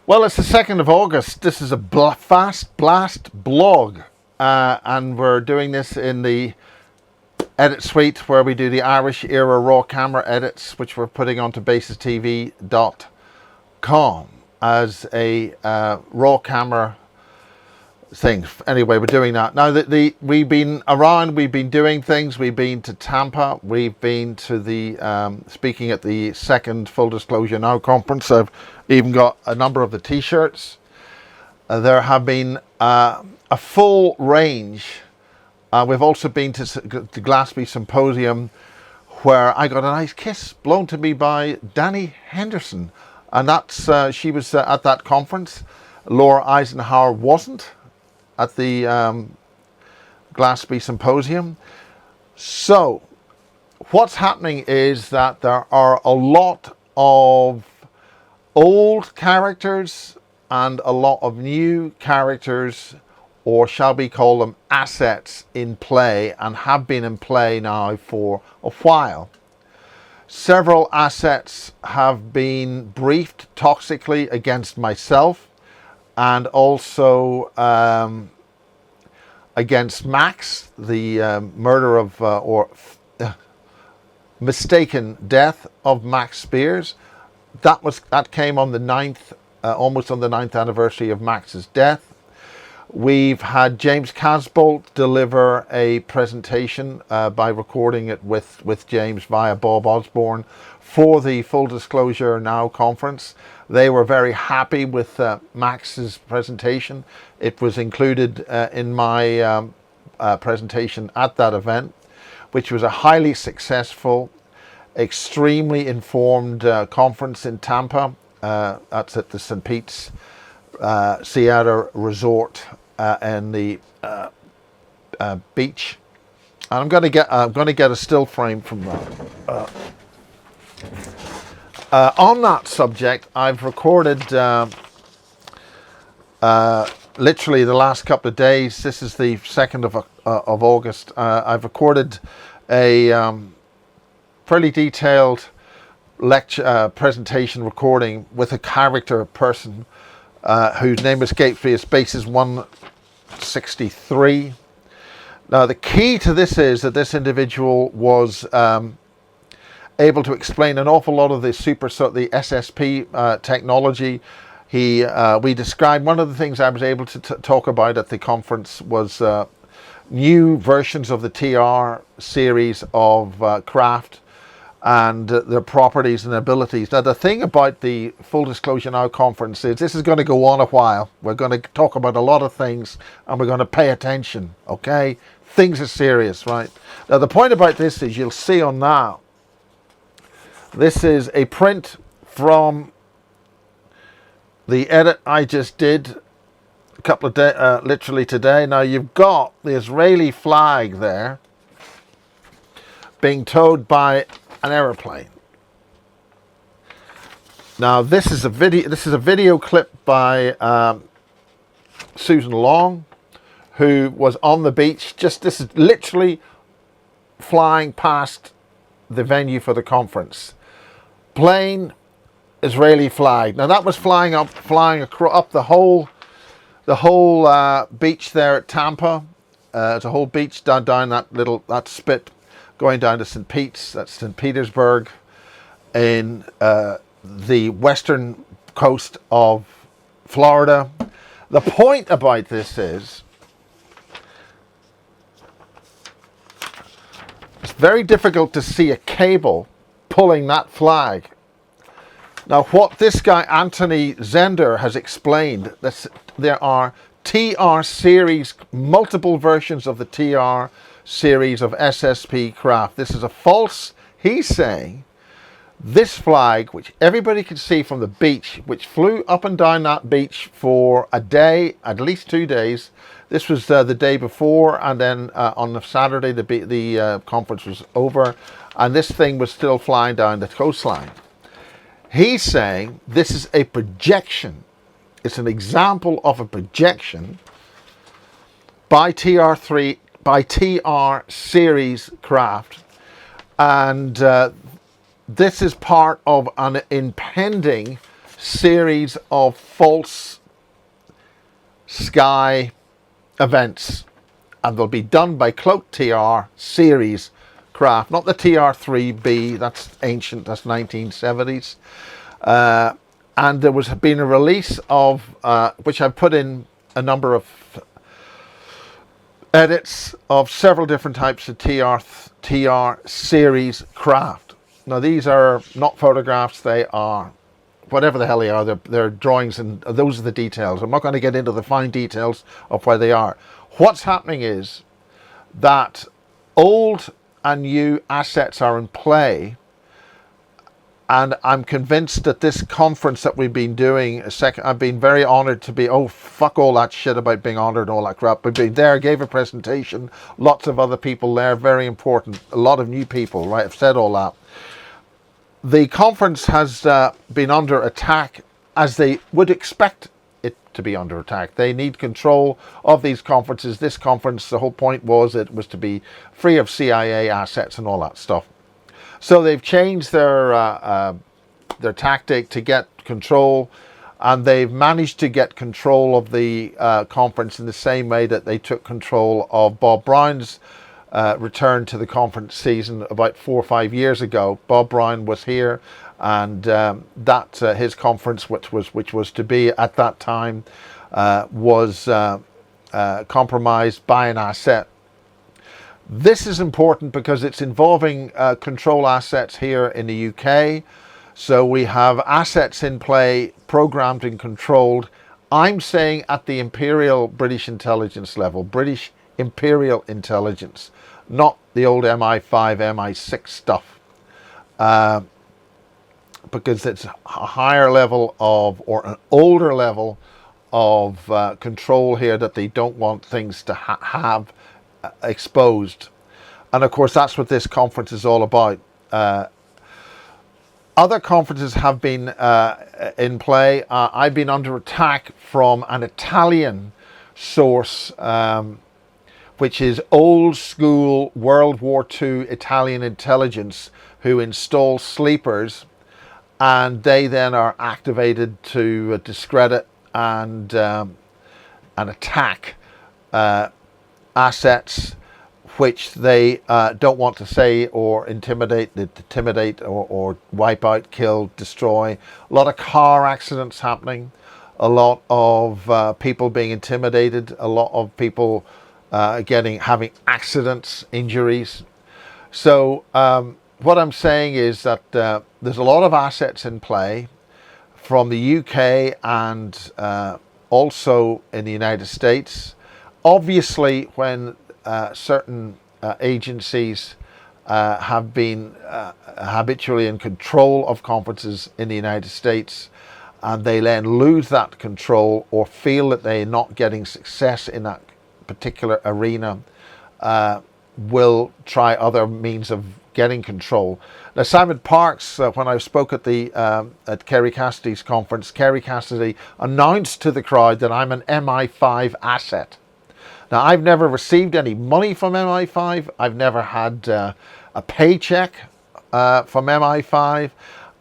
Well, it's the 2nd of August. This is a fast blast blog, and we're doing this in the edit suite where we do the Irish era raw camera edits, which we're putting onto basistv.com as a raw camera thing. Anyway, we're doing that now. We've been around, we've been doing things. We've been to Tampa, we've been to the speaking at the second Full Disclosure Now conference. I've even got a number of the t-shirts. There have been a full range. We've also been to the Glasgow Symposium, where I got a nice kiss blown to me by Danny Henderson, and that's she was at that conference. Laura Eisenhower wasn't at the Glasgow Symposium. So what's happening is that there are a lot of old characters and a lot of new characters, or shall we call them assets, in play, and have been in play now for a while. Several assets have been briefed toxically against myself, and also against Max, the murder of mistaken death of Max Spears. That came on the 9th, almost on the 9th anniversary of Max's death. We've had James Casbolt deliver a presentation by recording it with James via Bob Osborne for the Full Disclosure Now conference. They were very happy with Max's presentation. It was included in my presentation at that event, which was a highly successful, extremely informed conference in Tampa. That's at the St. Pete's Theatre Resort and the beach. And I'm going to get a still frame from that. On that subject, I've recorded literally the last couple of days. This is the 2nd of August. I've recorded a fairly detailed lecture presentation recording with a character person whose name escapes me. It's basis 163. Now, the key to this is that this individual was able to explain an awful lot of the SSP technology. We described, one of the things I was able to talk about at the conference was new versions of the TR series of craft and their properties and abilities. Now, the thing about the Full Disclosure Now conference is this is going to go on a while. We're going to talk about a lot of things, and we're going to pay attention, okay? Things are serious, right? Now, the point about this is you'll see on now, this is a print from the edit I just did a couple of days, literally today. Now, you've got the Israeli flag there being towed by an aeroplane. Now, this is a video clip by Susan Long, who was on the beach. This is literally flying past the venue for the conference. Plane, Israeli flag. Now, that was flying up the whole beach there at Tampa. It's a whole beach down that spit, going down to St. Pete's. That's St. Petersburg, in the western coast of Florida. The point about this is it's very difficult to see a cable pulling that flag. Now, what this guy Anthony Zender has explained, that there are TR series, multiple versions of the TR series of SSP craft. This is a false. He's saying this flag, which everybody could see from the beach, which flew up and down that beach for a day, at least 2 days. This was the day before, and then on the Saturday the conference was over, and this thing was still flying down the coastline. He's saying this is a projection. It's an example of a projection by TR series craft, and this is part of an impending series of false sky events, and they'll be done by Cloaked TR series craft, not the TR3B, that's ancient, that's 1970s. And there was been a release of, which I've put in a number of edits of several different types of TR series craft. Now these are not photographs, they are whatever the hell they are, they're drawings, and those are the details. I'm not going to get into the fine details of where they are. What's happening is that old and new assets are in play, and I'm convinced that this conference that we've been doing, I've been very honoured to be, oh fuck all that shit about being honoured and all that crap, but being there, gave a presentation, lots of other people there, very important, a lot of new people, right, I've said all that. The conference has been under attack, as they would expect it to be under attack. They need control of these conferences. This conference, the whole point was it was to be free of CIA assets and all that stuff. So they've changed their tactic to get control, and they've managed to get control of the conference in the same way that they took control of Bob Brown's return to the conference season about 4 or 5 years ago. Bob Brown was here, and his conference, which was to be at that time, was compromised by an asset. This is important because it's involving control assets here in the UK. So we have assets in play, programmed and controlled. I'm saying at the Imperial British intelligence level, British Imperial intelligence, not the old MI5, MI6 stuff, because it's a higher level of, or an older level of control here that they don't want things to have exposed. And of course that's what this conference is all about. Other conferences have been in play. I've been under attack from an Italian source, which is old school World War II Italian intelligence, who install sleepers, and they then are activated to discredit and attack assets which they don't want to say, or intimidate or wipe out, kill, destroy. A lot of car accidents happening, a lot of people being intimidated, a lot of people having accidents, injuries. So what I'm saying is that there's a lot of assets in play from the UK and also in the United States. Obviously, when certain agencies have been habitually in control of conferences in the United States, and they then lose that control or feel that they're not getting success in that particular arena, will try other means of getting control. Now, Simon Parkes, when I spoke at the at Kerry Cassidy's conference, Kerry Cassidy announced to the crowd that I'm an MI5 asset. Now, I've never received any money from MI5. I've never had a paycheck from MI5.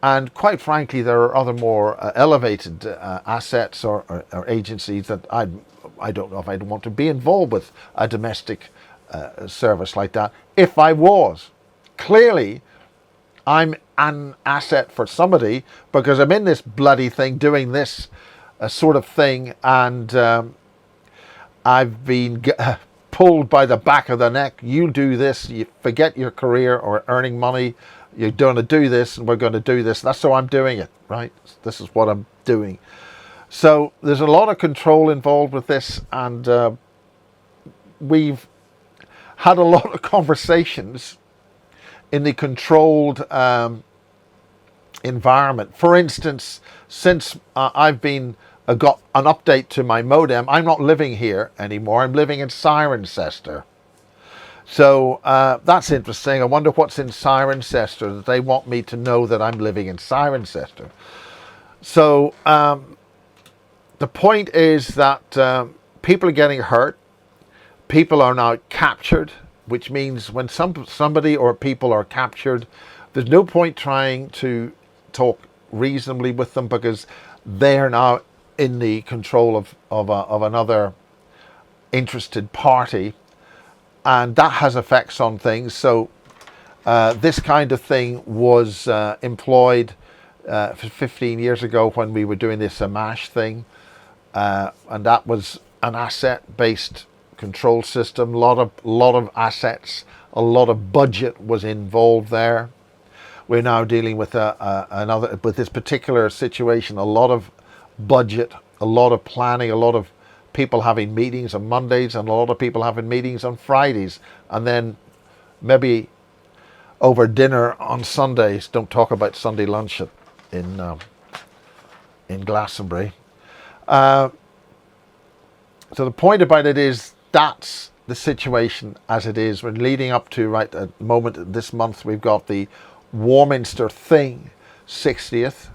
And quite frankly, there are other more elevated assets or agencies that I don't know if I'd want to be involved with a domestic service like that. If I was, clearly I'm an asset for somebody, because I'm in this bloody thing doing this sort of thing, and I've been pulled by the back of the neck. You do this, you forget your career or earning money, you're going to do this, and we're going to do this. That's how I'm doing it, right? This is what I'm doing. So there's a lot of control involved with this, and we've had a lot of conversations in the controlled environment. For instance, since I've been got an update to my modem, I'm not living here anymore. I'm living in Cirencester. So that's interesting. I wonder what's in Cirencester that they want me to know that I'm living in Cirencester. So the point is that people are getting hurt. People are now captured, which means when somebody or people are captured, there's no point trying to talk reasonably with them because they are now in the control of another interested party, and that has effects on things. So this kind of thing was employed 15 years ago when we were doing this Amash thing, and that was an asset-based control system. A lot of assets, a lot of budget was involved there. We're now dealing with with this particular situation, a lot of budget, a lot of planning, a lot of people having meetings on Mondays and a lot of people having meetings on Fridays, and then maybe over dinner on Sundays. Don't talk about Sunday lunch in Glastonbury. So the point about it is that's the situation as it is. We're leading up to, right at the moment, this month, we've got the Warminster Thing 60th,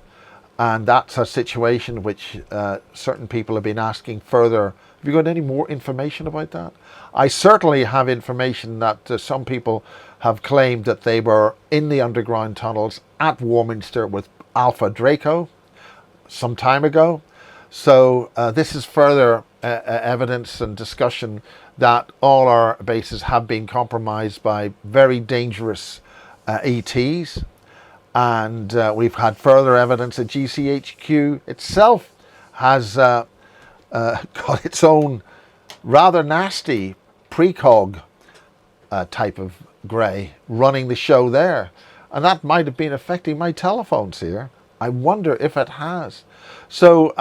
and that's a situation which certain people have been asking further. Have you got any more information about that? I certainly have information that some people have claimed that they were in the underground tunnels at Warminster with Alpha Draco some time ago. So this is further evidence and discussion that all our bases have been compromised by very dangerous ETs. And we've had further evidence that GCHQ itself has got its own rather nasty precog type of grey running the show there. And that might have been affecting my telephones here. I wonder if it has. So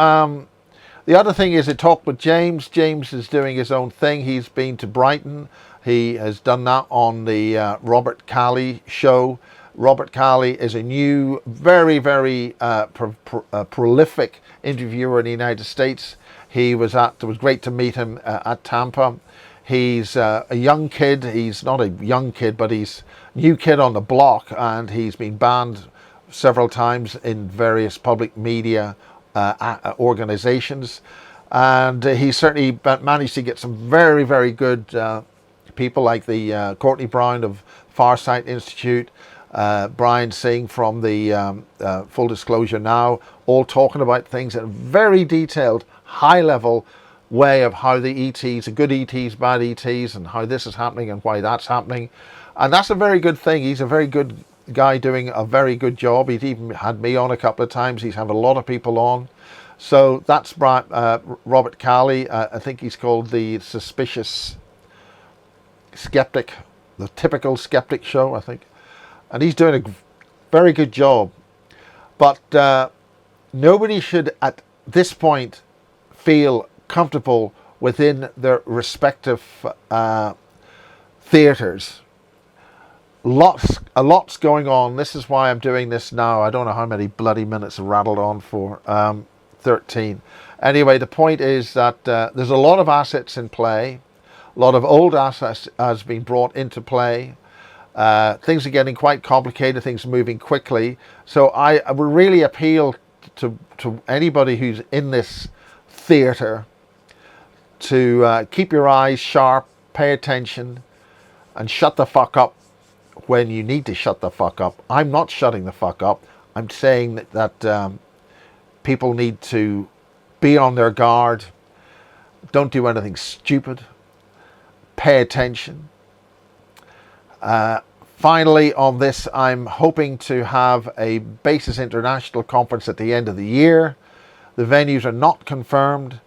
the other thing is I talked with James. James is doing his own thing. He's been to Brighton. He has done that on the Robert Calley show. Robert Calley is a new, very, very prolific interviewer in the United States. It was great to meet him at Tampa. He's a young kid. He's not a young kid, but he's a new kid on the block, and he's been banned several times in various public media organizations. And he certainly managed to get some very, very good people like the Courtney Brown of Farsight Institute, Brian Singh from the Full Disclosure Now, all talking about things in a very detailed, high-level way of how the ETs, good ETs, bad ETs, and how this is happening and why that's happening. And that's a very good thing. He's a very good guy doing a very good job. He's even had me on a couple of times. He's had a lot of people on. So that's Robert Calley. I think he's called the Suspicious Skeptic, the Typical Skeptic Show, I think. And he's doing a very good job. But nobody should, at this point, feel comfortable within their respective theatres. A lot's going on. This is why I'm doing this now. I don't know how many bloody minutes rattled on for. 13. Anyway, the point is that there's a lot of assets in play. A lot of old assets has been brought into play. Things are getting quite complicated. Things are moving quickly. So I would really appeal to anybody who's in this theatre to keep your eyes sharp, pay attention, and shut the fuck up when you need to shut the fuck up. I'm not shutting the fuck up. I'm saying that people need to be on their guard. Don't do anything stupid. Pay attention. Finally, on this, I'm hoping to have a Basis International conference at the end of the year. The venues are not confirmed,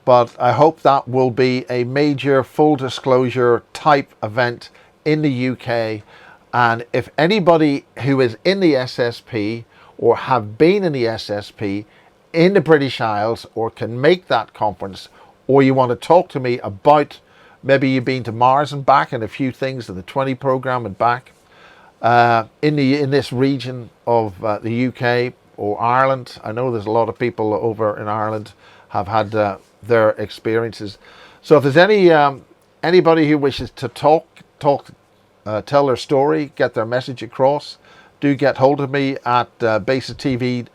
but I hope that will be a major full disclosure type event in the UK. And if anybody who is in the SSP or have been in the SSP in the British Isles or can make that conference, or you want to talk to me about maybe you've been to Mars and back and a few things of the 20 program and back in this region of the UK or Ireland. I know there's a lot of people over in Ireland have had their experiences. So if there's anybody who wishes to tell their story, get their message across, do get hold of me at basistv.com.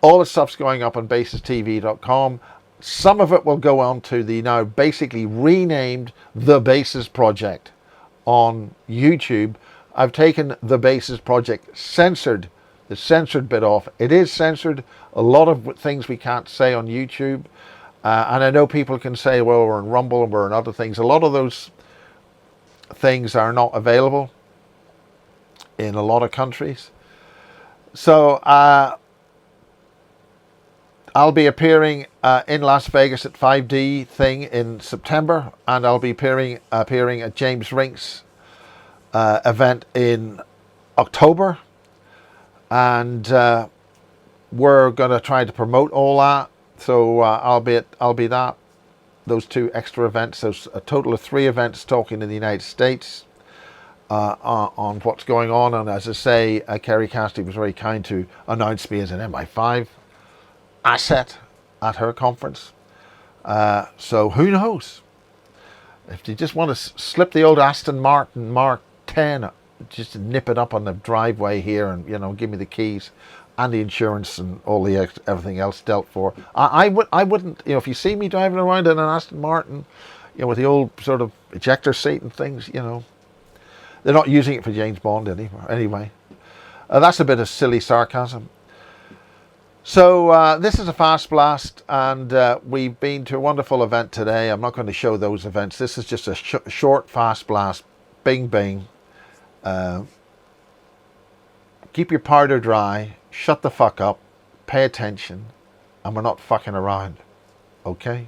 All the stuff's going up on basistv.com. Some of it will go on to the now basically renamed The Basis Project on YouTube. I've taken The Basis Project, censored the censored bit off. It is censored. A lot of things we can't say on YouTube. And I know people can say, well, we're in Rumble and we're in other things. A lot of those things are not available in a lot of countries. So I'll be appearing in Las Vegas at 5D thing in September, and I'll be appearing at James Rink's event in October, and we're going to try to promote all that. So I'll be that, those 2 extra events. So a total of 3 events talking in the United States on what's going on. And as I say, Kerry Cassidy was very kind to announce me as an MI5 asset at her conference. So who knows? If you just want to slip the old Aston Martin Mark 10, just nip it up on the driveway here and, you know, give me the keys and the insurance and all the everything else dealt for. I wouldn't, you know, if you see me driving around in an Aston Martin, you know, with the old sort of ejector seat and things, you know, they're not using it for James Bond anymore. Anyway, that's a bit of silly sarcasm. So this is a fast blast, and we've been to a wonderful event today. I'm not going to show those events. This is just a short fast blast. Bing, bing. Keep your powder dry. Shut the fuck up. Pay attention. And we're not fucking around. Okay?